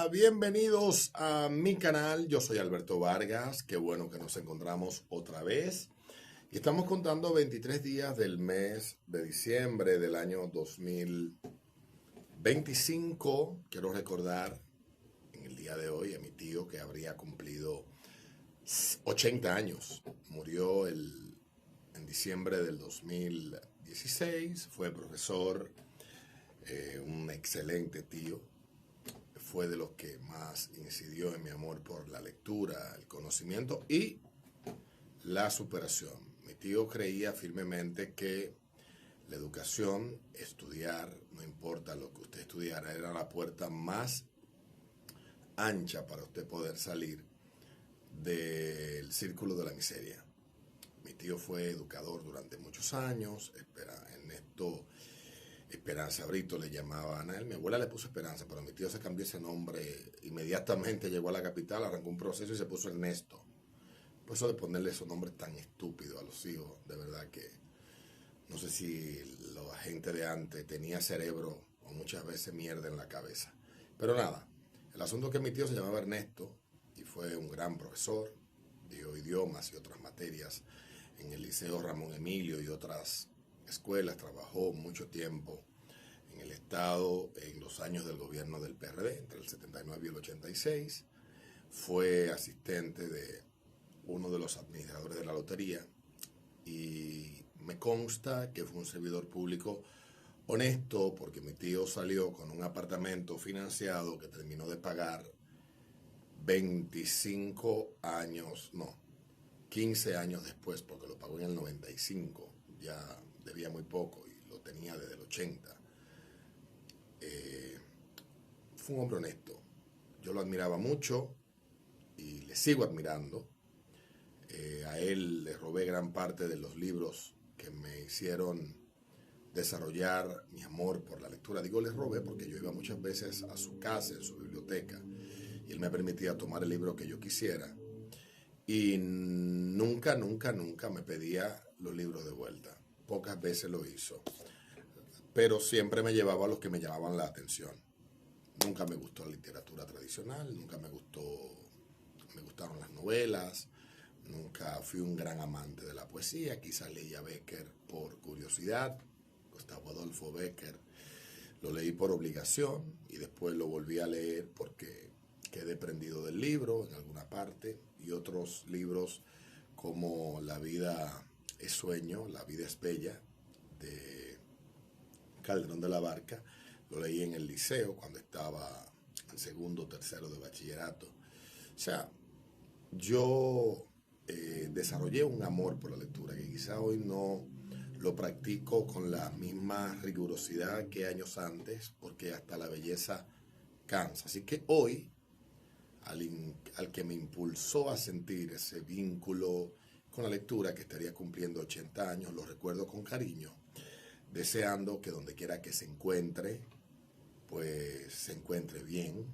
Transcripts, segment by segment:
Hola, bienvenidos a mi canal. Yo soy Alberto Vargas. Qué bueno que nos encontramos otra vez. Y estamos contando 23 días del mes de diciembre del año 2025. Quiero recordar en el día de hoy a mi tío que habría cumplido 80 años. Murió en diciembre del 2016. Fue profesor, un excelente tío. Fue de los que más incidió en mi amor por la lectura, el conocimiento y la superación. Mi tío creía firmemente que la educación, estudiar, no importa lo que usted estudiara, era la puerta más ancha para usted poder salir del círculo de la miseria. Mi tío fue educador durante muchos años, Ernesto Esperanza Brito le llamaban a él. Mi abuela le puso Esperanza, pero mi tío se cambió ese nombre inmediatamente, llegó a la capital, arrancó un proceso y se puso Ernesto. Por eso de ponerle esos nombres tan estúpidos a los hijos, de verdad que no sé si la gente de antes tenía cerebro o muchas veces mierda en la cabeza. Pero nada, el asunto es que mi tío se llamaba Ernesto y fue un gran profesor, dio idiomas y otras materias en el Liceo Ramón Emilio y otras escuelas, trabajó mucho tiempo en el Estado en los años del gobierno del PRD, entre el 79 y el 86. Fue asistente de uno de los administradores de la lotería y me consta que fue un servidor público honesto porque mi tío salió con un apartamento financiado que terminó de pagar 25 años, no, 15 años después, porque lo pagó en el 95, ya debía muy poco y lo tenía desde el 80. Fue un hombre honesto, yo lo admiraba mucho y le sigo admirando. A él le robé gran parte de los libros que me hicieron desarrollar mi amor por la lectura. Digo le robé porque yo iba muchas veces a su casa, en su biblioteca, y él me permitía tomar el libro que yo quisiera. Y nunca me pedía los libros de vuelta. Pocas veces lo hizo. Pero siempre me llevaba a los que me llamaban la atención. Nunca me gustó la literatura tradicional, nunca me gustaron las novelas, nunca fui un gran amante de la poesía. Quizá leía Becker por curiosidad, Gustavo Adolfo Becker. Lo leí por obligación y después lo volví a leer porque quedé prendido del libro en alguna parte, y otros libros como La vida es sueño, La vida es bella, de Calderón de la Barca. Lo leí en el liceo cuando estaba en segundo o tercero de bachillerato. O sea, yo desarrollé un amor por la lectura que quizá hoy no lo practico con la misma rigurosidad que años antes, porque hasta la belleza cansa. Así que hoy, al que me impulsó a sentir ese vínculo con la lectura, que estaría cumpliendo 80 años, lo recuerdo con cariño, deseando que donde quiera que se encuentre, pues se encuentre bien.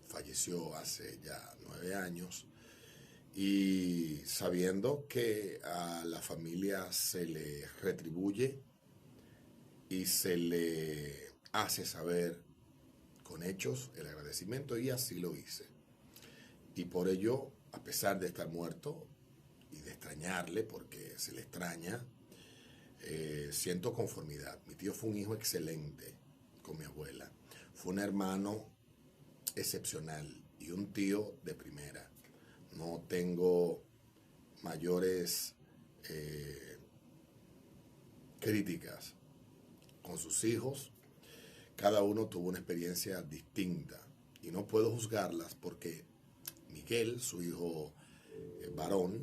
Falleció hace ya 9 años. Y sabiendo que a la familia se le retribuye y se le hace saber con hechos el agradecimiento, y así lo hice. Y por ello, a pesar de estar muerto y de extrañarle, porque se le extraña, siento conformidad. Mi tío fue un hijo excelente con mi abuela. Fue un hermano excepcional y un tío de primera. No tengo mayores críticas con sus hijos. Cada uno tuvo una experiencia distinta y no puedo juzgarlas porque Miguel, su hijo varón,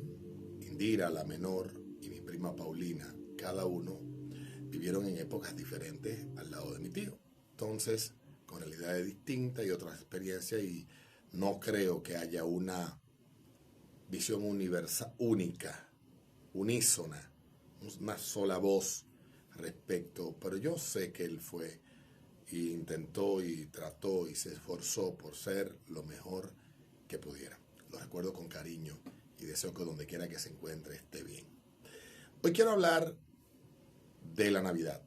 Indira, la menor, y mi prima Paulina, cada uno vivieron en épocas diferentes al lado de mi tío. Entonces, con realidades distintas y otras experiencias, y no creo que haya una visión universal, única, unísona, una sola voz respecto, pero yo sé que él fue e intentó y trató y se esforzó por ser lo mejor que pudiera. Lo recuerdo con cariño y deseo que donde quiera que se encuentre esté bien. Hoy quiero hablar de la Navidad.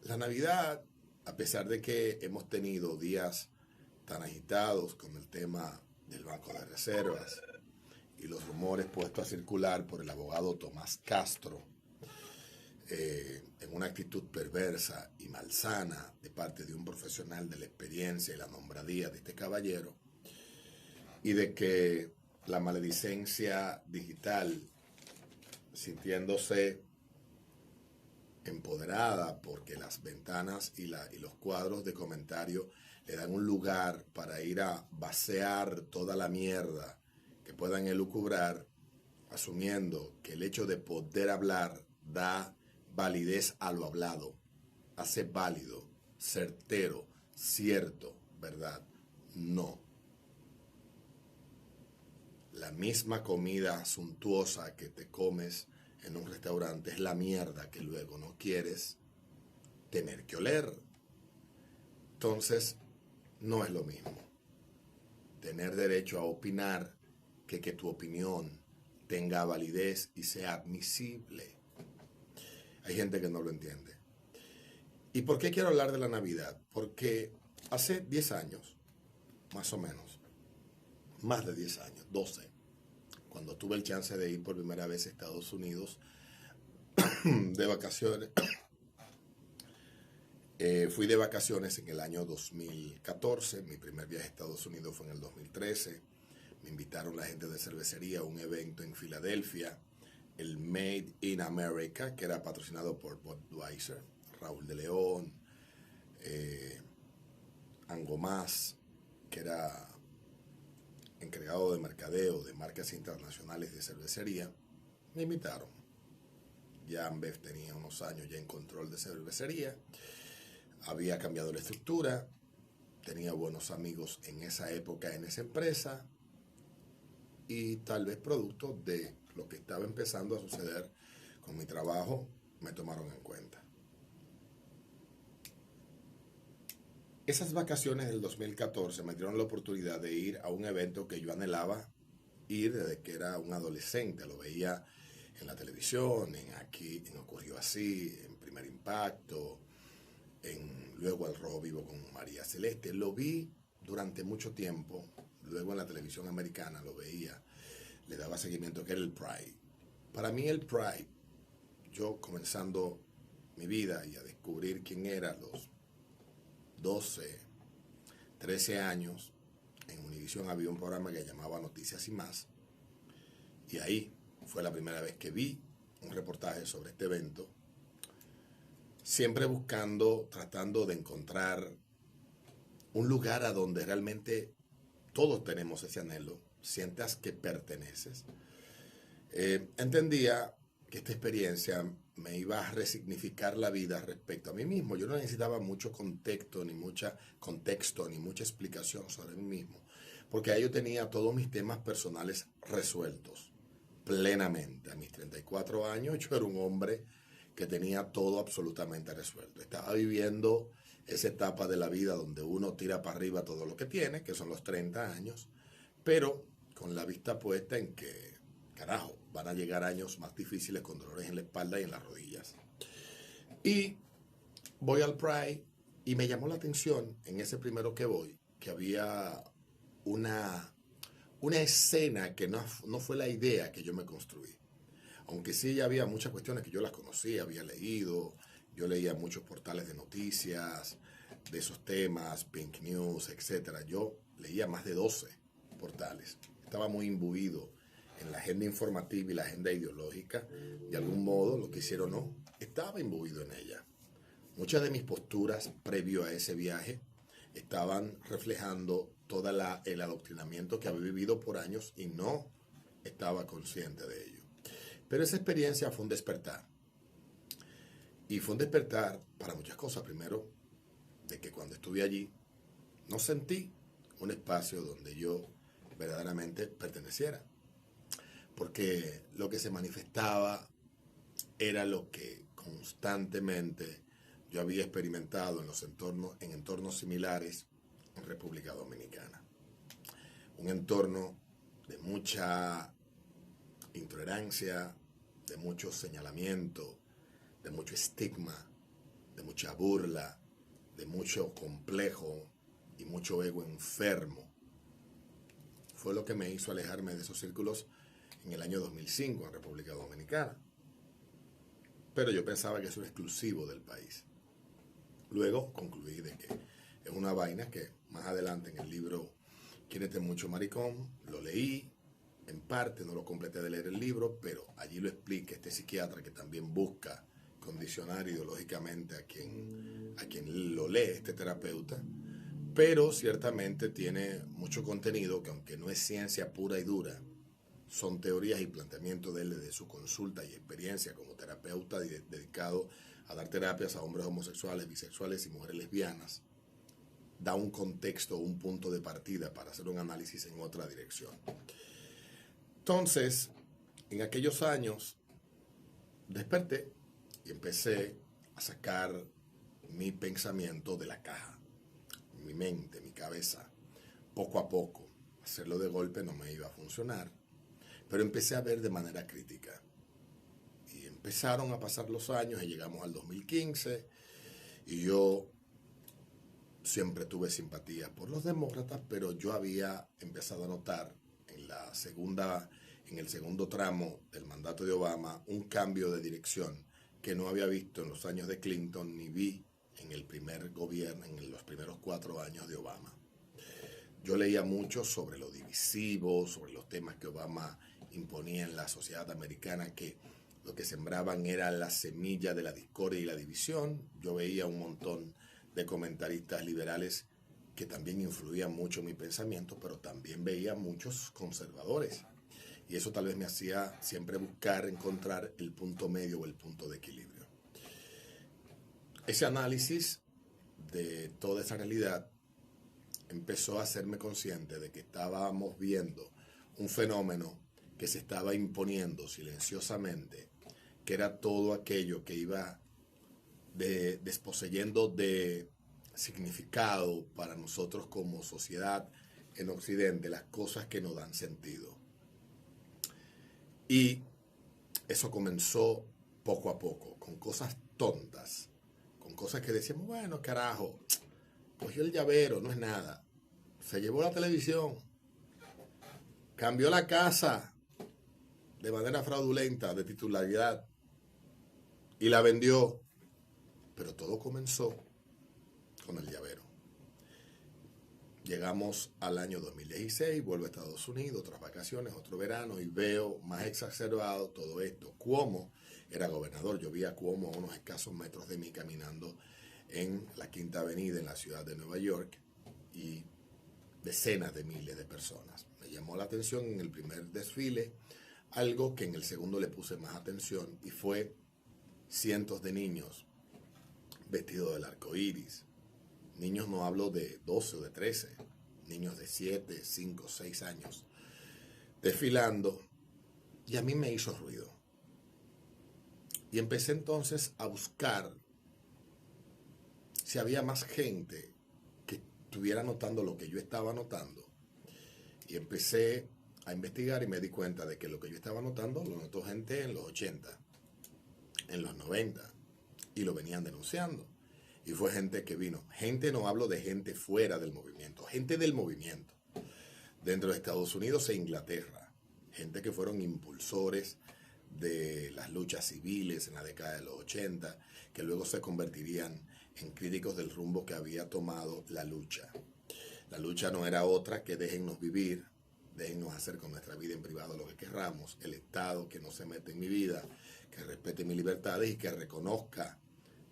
La Navidad, a pesar de que hemos tenido días tan agitados con el tema del Banco de Reservas y los rumores puestos a circular por el abogado Tomás Castro, en una actitud perversa y malsana de parte de un profesional de la experiencia y la nombradía de este caballero, y de que la maledicencia digital, sintiéndose empoderada porque las ventanas y los cuadros de comentario le dan un lugar para ir a vaciar toda la mierda que puedan elucubrar, asumiendo que el hecho de poder hablar da validez a lo hablado, hace válido, certero, cierto, ¿verdad? No. La misma comida suntuosa que te comes en un restaurante es la mierda que luego no quieres tener que oler. Entonces, no es lo mismo tener derecho a opinar que tu opinión tenga validez y sea admisible. Hay gente que no lo entiende. ¿Y por qué quiero hablar de la Navidad? Porque hace 10 años, más o menos, más de 10 años, 12, cuando tuve el chance de ir por primera vez a Estados Unidos de vacaciones, fui de vacaciones en el año 2014, mi primer viaje a Estados Unidos fue en el 2013, me invitaron la gente de cervecería a un evento en Filadelfia, el Made in America, que era patrocinado por Budweiser, Raúl de León, Angomás, que era encargado de mercadeo de marcas internacionales de cervecería, me invitaron. Ya Ambev tenía unos años ya en control de cervecería, había cambiado la estructura, tenía buenos amigos en esa época en esa empresa y tal vez producto de lo que estaba empezando a suceder con mi trabajo, me tomaron en cuenta. Esas vacaciones del 2014 me dieron la oportunidad de ir a un evento que yo anhelaba ir desde que era un adolescente. Lo veía en la televisión, en Ocurrió Así, en Primer Impacto, luego El Rojo Vivo con María Celeste. Lo vi durante mucho tiempo, luego en la televisión americana lo veía, le daba seguimiento, que era el Pride. Para mí el Pride, yo comenzando mi vida y a descubrir quién era a los 12, 13 años, en Univision había un programa que llamaba Noticias y Más, y ahí fue la primera vez que vi un reportaje sobre este evento, siempre buscando, tratando de encontrar un lugar a donde realmente todos tenemos ese anhelo, sientas que perteneces. Entendía que esta experiencia me iba a resignificar la vida respecto a mí mismo. Yo no necesitaba mucho contexto, ni mucha explicación sobre mí mismo, porque ahí yo tenía todos mis temas personales resueltos plenamente. A mis 34 años yo era un hombre que tenía todo absolutamente resuelto. Estaba viviendo esa etapa de la vida donde uno tira para arriba todo lo que tiene, que son los 30 años, pero con la vista puesta en que, carajo, van a llegar años más difíciles con dolores en la espalda y en las rodillas. Y voy al Pride y me llamó la atención en ese primero que voy, que había una escena que no fue la idea que yo me construí. Aunque sí ya había muchas cuestiones que yo las conocía, había leído, yo leía muchos portales de noticias de esos temas, Pink News, etc. Yo leía más de 12 portales. Estaba muy imbuido en la agenda informativa y la agenda ideológica. De algún modo, lo quisiera o no, estaba imbuido en ella. Muchas de mis posturas previo a ese viaje estaban reflejando todo el adoctrinamiento que había vivido por años y no estaba consciente de ello. Pero esa experiencia fue un despertar. Y fue un despertar para muchas cosas. Primero, de que cuando estuve allí, no sentí un espacio donde yo verdaderamente perteneciera. Porque lo que se manifestaba era lo que constantemente yo había experimentado en entornos similares en República Dominicana. Un entorno de mucha intolerancia, de mucho señalamiento, de mucho estigma, de mucha burla, de mucho complejo y mucho ego enfermo. Fue lo que me hizo alejarme de esos círculos en el año 2005 en República Dominicana. Pero yo pensaba que eso era exclusivo del país. Luego concluí de que es una vaina que más adelante en el libro Quiérete mucho, maricón, lo leí, en parte no lo completé de leer el libro, pero allí lo explica este psiquiatra que también busca condicionar ideológicamente a quien lo lee, este terapeuta, pero ciertamente tiene mucho contenido que, aunque no es ciencia pura y dura, son teorías y planteamientos de él desde su consulta y experiencia como terapeuta dedicado a dar terapias a hombres homosexuales, bisexuales y mujeres lesbianas. Da un contexto, un punto de partida para hacer un análisis en otra dirección. Entonces, en aquellos años, desperté y empecé a sacar mi pensamiento de la caja, mi mente, mi cabeza, poco a poco. Hacerlo de golpe no me iba a funcionar, pero empecé a ver de manera crítica. Y empezaron a pasar los años y llegamos al 2015 y yo siempre tuve simpatía por los demócratas, pero yo había empezado a notar en el segundo tramo del mandato de Obama un cambio de dirección que no había visto en los años de Clinton ni vi en el primer gobierno, en los primeros 4 años de Obama. Yo leía mucho sobre lo divisivo, sobre los temas que Obama imponía en la sociedad americana, que lo que sembraban era la semilla de la discordia y la división. Yo veía un montón de comentaristas liberales que también influían mucho en mi pensamiento, pero también veía muchos conservadores. Y eso tal vez me hacía siempre buscar encontrar el punto medio o el punto de equilibrio. Ese análisis de toda esa realidad empezó a hacerme consciente de que estábamos viendo un fenómeno que se estaba imponiendo silenciosamente, que era todo aquello que iba desposeyendo de significado para nosotros como sociedad en Occidente, las cosas que nos dan sentido. Y eso comenzó poco a poco, con cosas tontas, con cosas que decíamos, bueno, carajo, cogió el llavero, no es nada. Se llevó la televisión, cambió la casa de manera fraudulenta, de titularidad, y la vendió. Pero todo comenzó con el llavero. Llegamos al año 2016, vuelvo a Estados Unidos, otras vacaciones, otro verano, y veo más exacerbado todo esto. Cuomo era gobernador, yo vi a Cuomo a unos escasos metros de mí caminando en la Quinta Avenida en la ciudad de Nueva York, y decenas de miles de personas. Me llamó la atención en el primer desfile algo que en el segundo le puse más atención, y fue cientos de niños vestidos del arco iris. Niños, no hablo de 12 o de 13, niños de 7, 5, 6 años, desfilando, y a mí me hizo ruido. Y empecé entonces a buscar si había más gente que estuviera notando lo que yo estaba notando. Y empecé a investigar y me di cuenta de que lo que yo estaba notando lo notó gente en los 80, en los 90, y lo venían denunciando. Y fue gente que vino. Gente, no hablo de gente fuera del movimiento, gente del movimiento. Dentro de Estados Unidos e Inglaterra. Gente que fueron impulsores de las luchas civiles en la década de los 80, que luego se convertirían en críticos del rumbo que había tomado la lucha. La lucha no era otra que déjennos vivir, déjennos hacer con nuestra vida en privado lo que querramos, el Estado que no se mete en mi vida, que respete mis libertades y que reconozca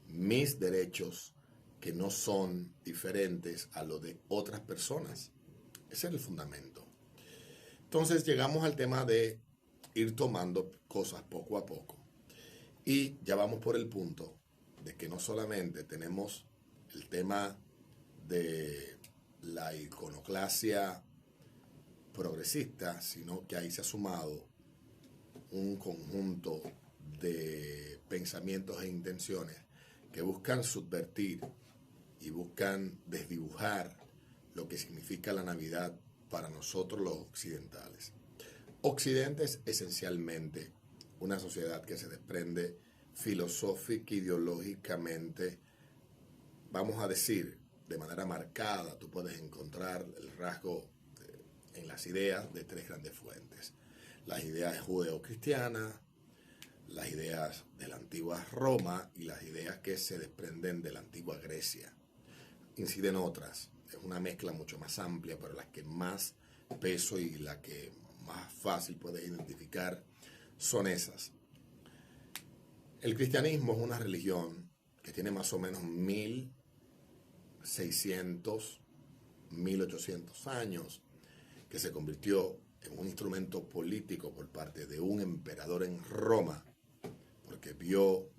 mis derechos que no son diferentes a los de otras personas. Ese es el fundamento. Entonces llegamos al tema de ir tomando cosas poco a poco. Y ya vamos por el punto de que no solamente tenemos el tema de la iconoclasia progresista, sino que ahí se ha sumado un conjunto de pensamientos e intenciones que buscan subvertir y buscan desdibujar lo que significa la Navidad para nosotros los occidentales. Occidente es esencialmente una sociedad que se desprende filosófica, ideológicamente, vamos a decir, de manera marcada, tú puedes encontrar el rasgo en las ideas de tres grandes fuentes. Las ideas judeo-cristianas, las ideas de la antigua Roma y las ideas que se desprenden de la antigua Grecia. Inciden otras, es una mezcla mucho más amplia, pero las que más peso y la que más fácil puedes identificar son esas. El cristianismo es una religión que tiene más o menos 1600, 1800 años, que se convirtió en un instrumento político por parte de un emperador en Roma, porque vio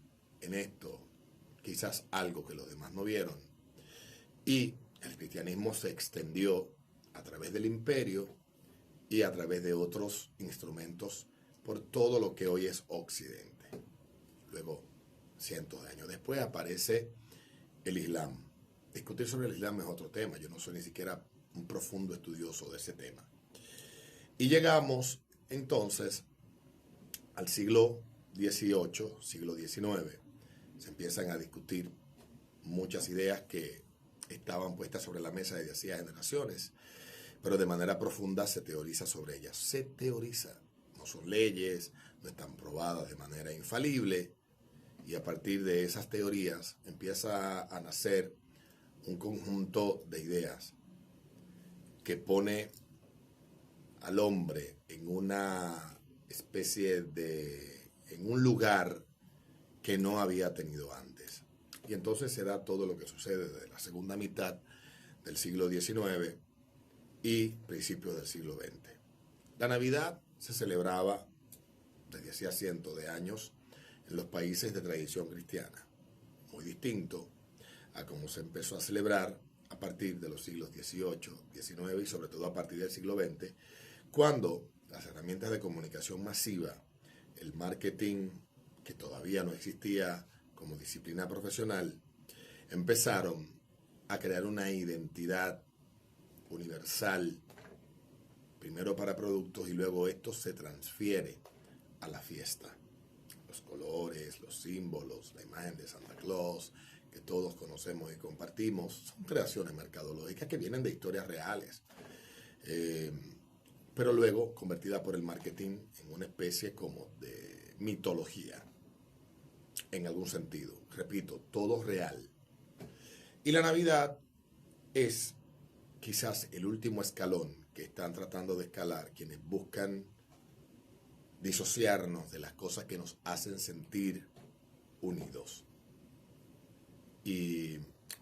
en esto quizás algo que los demás no vieron. Y el cristianismo se extendió a través del imperio y a través de otros instrumentos por todo lo que hoy es Occidente. Luego, cientos de años después, aparece el Islam. Discutir sobre el Islam es otro tema. Yo no soy ni siquiera un profundo estudioso de ese tema. Y llegamos entonces al siglo XVIII, siglo XIX. Se empiezan a discutir muchas ideas que estaban puestas sobre la mesa desde hacía generaciones, pero de manera profunda se teoriza sobre ellas. Se teoriza. No son leyes, no están probadas de manera infalible, y a partir de esas teorías empieza a nacer un conjunto de ideas que pone al hombre en una especie de, en un lugar que no había tenido antes. Y entonces se da todo lo que sucede desde la segunda mitad del siglo XIX y principios del siglo XX. La Navidad se celebraba desde hacía cientos de años en los países de tradición cristiana, muy distinto a cómo se empezó a celebrar a partir de los siglos XVIII, XIX y sobre todo a partir del siglo XX, cuando las herramientas de comunicación masiva, el marketing, que todavía no existía como disciplina profesional, empezaron a crear una identidad universal, primero para productos y luego esto se transfiere a la fiesta. Los colores, los símbolos, la imagen de Santa Claus, que todos conocemos y compartimos, son creaciones mercadológicas que vienen de historias reales, pero luego convertida por el marketing en una especie como de mitología, en algún sentido. Repito, todo real. Y la Navidad es quizás el último escalón que están tratando de escalar quienes buscan disociarnos de las cosas que nos hacen sentir unidos. Y,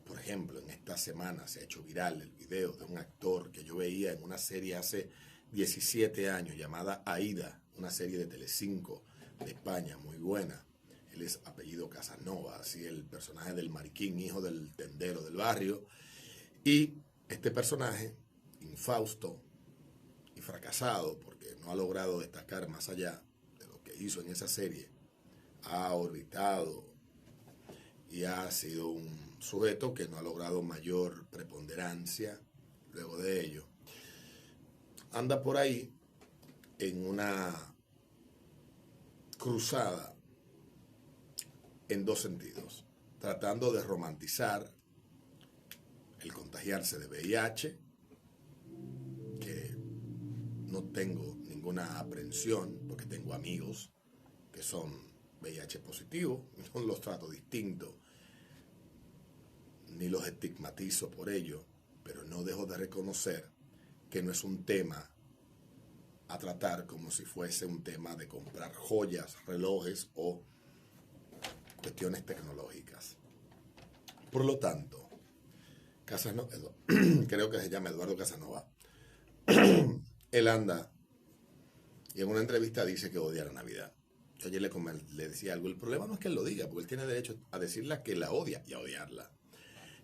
por ejemplo, en esta semana se ha hecho viral el video de un actor que yo veía en una serie hace 17 años llamada Aída, una serie de Telecinco de España muy buena. Él es apellido Casanova, así el personaje del mariquín, hijo del tendero del barrio. Y este personaje, infausto y fracasado, porque no ha logrado destacar más allá de lo que hizo en esa serie, ha orbitado y ha sido un sujeto que no ha logrado mayor preponderancia luego de ello. Anda por ahí en una cruzada en dos sentidos, tratando de romantizar el contagiarse de VIH, que no tengo ninguna aprensión porque tengo amigos que son VIH positivos, no los trato distinto, ni los estigmatizo por ello, pero no dejo de reconocer que no es un tema a tratar como si fuese un tema de comprar joyas, relojes o cuestiones tecnológicas. Por lo tanto, Casanova, creo que se llama Eduardo Casanova, él anda y en una entrevista dice que odia la Navidad. Yo ayer le decía algo, el problema no es que él lo diga, porque él tiene derecho a decirla que la odia y a odiarla.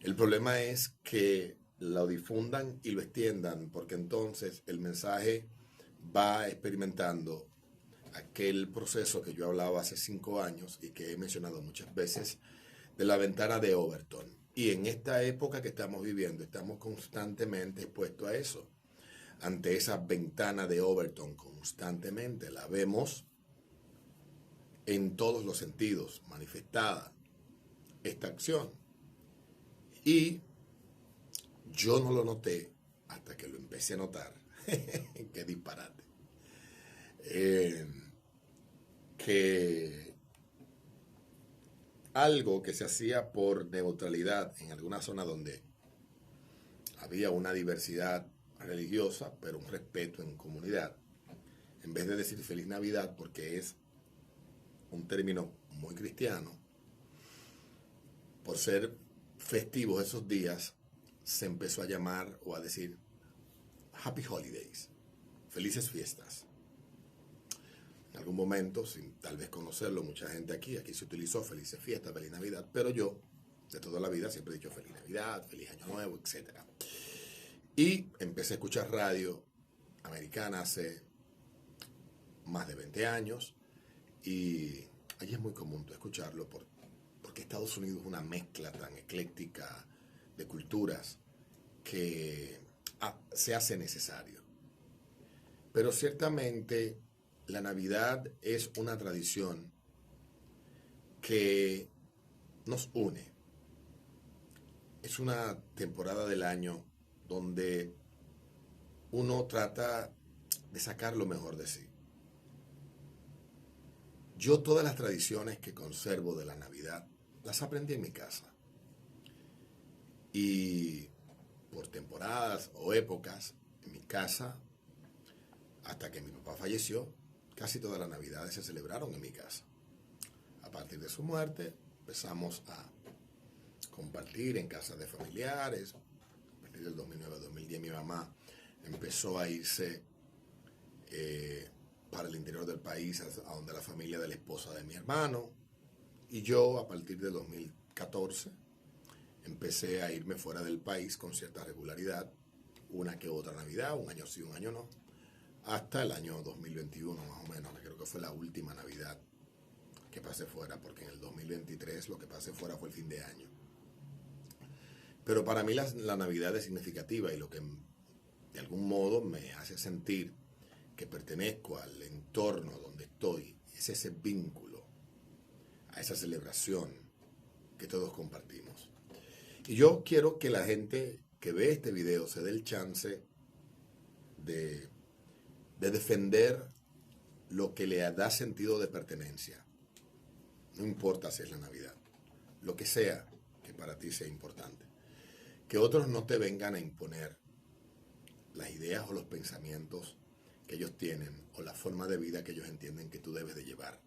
El problema es que lo difundan y lo extiendan, porque entonces el mensaje va experimentando aquel proceso que yo hablaba hace 5 años y que he mencionado muchas veces, de la ventana de Overton. Y en esta época que estamos viviendo, estamos constantemente expuestos a eso. Ante esa ventana de Overton, constantemente la vemos en todos los sentidos, manifestada esta acción. Y Yo no lo noté hasta que lo empecé a notar. Qué disparate. Que algo que se hacía por neutralidad en alguna zona donde había una diversidad religiosa, pero un respeto en comunidad, en vez de decir Feliz Navidad, porque es un término muy cristiano, por ser festivos esos días, se empezó a llamar o a decir Happy Holidays, felices fiestas. En algún momento, sin tal vez conocerlo, mucha gente aquí se utilizó felices fiestas, feliz Navidad, pero yo, de toda la vida, siempre he dicho feliz Navidad, feliz Año Nuevo, etc. Y empecé a escuchar radio americana hace más de 20 años y allí es muy común escucharlo porque Estados Unidos es una mezcla tan ecléctica de culturas que se hace necesario. Pero ciertamente la Navidad es una tradición que nos une. Es una temporada del año donde uno trata de sacar lo mejor de sí. Yo todas las tradiciones que conservo de la Navidad las aprendí en mi casa. Y por temporadas o épocas, en mi casa, hasta que mi papá falleció, casi todas las Navidades se celebraron en mi casa. A partir de su muerte, empezamos a compartir en casas de familiares. A partir del 2009-2010 mi mamá empezó a irse para el interior del país, a donde la familia de la esposa de mi hermano. Y yo, a partir de 2014, empecé a irme fuera del país con cierta regularidad, una que otra Navidad, un año sí, un año no, hasta el año 2021 más o menos, que creo que fue la última Navidad que pasé fuera, porque en el 2023 lo que pasé fuera fue el fin de año. Pero para mí la Navidad es significativa y lo que de algún modo me hace sentir que pertenezco al entorno donde estoy, es ese vínculo, a esa celebración que todos compartimos. Y yo quiero que la gente que ve este video se dé el chance de defender lo que le da sentido de pertenencia. No importa si es la Navidad, lo que sea que para ti sea importante. Que otros no te vengan a imponer las ideas o los pensamientos que ellos tienen o la forma de vida que ellos entienden que tú debes de llevar.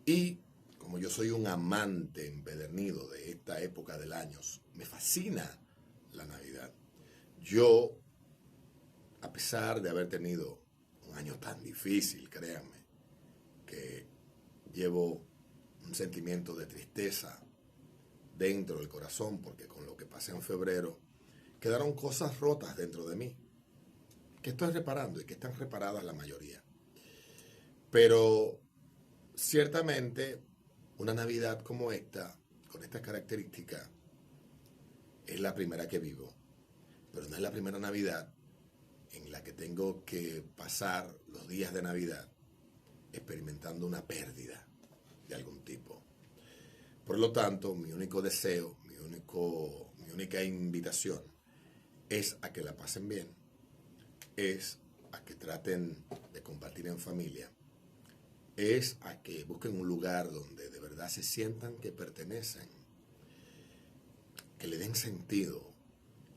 Y como yo soy un amante empedernido de esta época del año, me fascina la Navidad. Yo, a pesar de haber tenido un año tan difícil, créanme, que llevo un sentimiento de tristeza dentro del corazón, porque con lo que pasé en febrero, quedaron cosas rotas dentro de mí, que estoy reparando y que están reparadas la mayoría. Pero ciertamente una Navidad como esta, con estas características, es la primera que vivo, pero no es la primera Navidad en la que tengo que pasar los días de Navidad experimentando una pérdida de algún tipo. Por lo tanto, mi único deseo, mi única invitación es a que la pasen bien, es a que traten de compartir en familia, es a que busquen un lugar donde de verdad se sientan que pertenecen, que le den sentido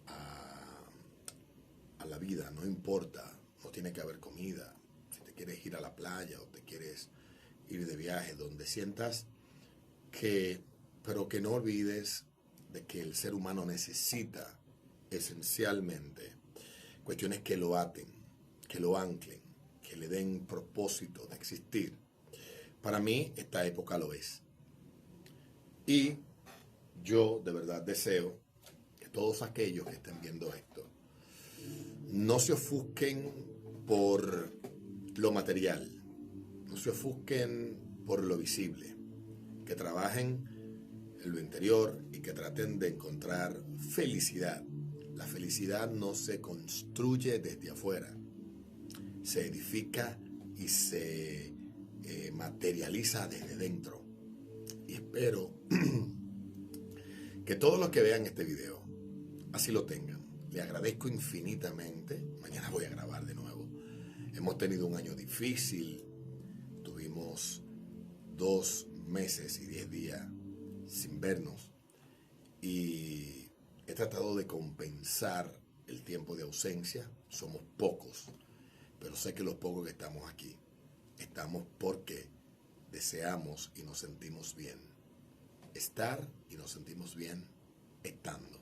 a la vida, no importa, no tiene que haber comida, si te quieres ir a la playa o te quieres ir de viaje, donde sientas pero que no olvides de que el ser humano necesita esencialmente cuestiones que lo aten, que lo anclen, que le den propósito de existir. Para mí esta época lo es. Y yo de verdad deseo que todos aquellos que estén viendo esto no se ofusquen por lo material, no se ofusquen por lo visible, que trabajen en lo interior y que traten de encontrar felicidad. La felicidad no se construye desde afuera, se edifica y se materializa desde dentro. Y espero que todos los que vean este video así lo tengan. Le agradezco infinitamente. Mañana voy a grabar de nuevo. Hemos tenido un año difícil. Tuvimos 2 meses y 10 días sin vernos. Y he tratado de compensar el tiempo de ausencia. Somos pocos, pero sé que los pocos que estamos aquí, estamos porque deseamos y nos sentimos bien. Estar y nos sentimos bien estando.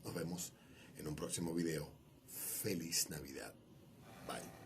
Nos vemos en un próximo video. Feliz Navidad. Bye.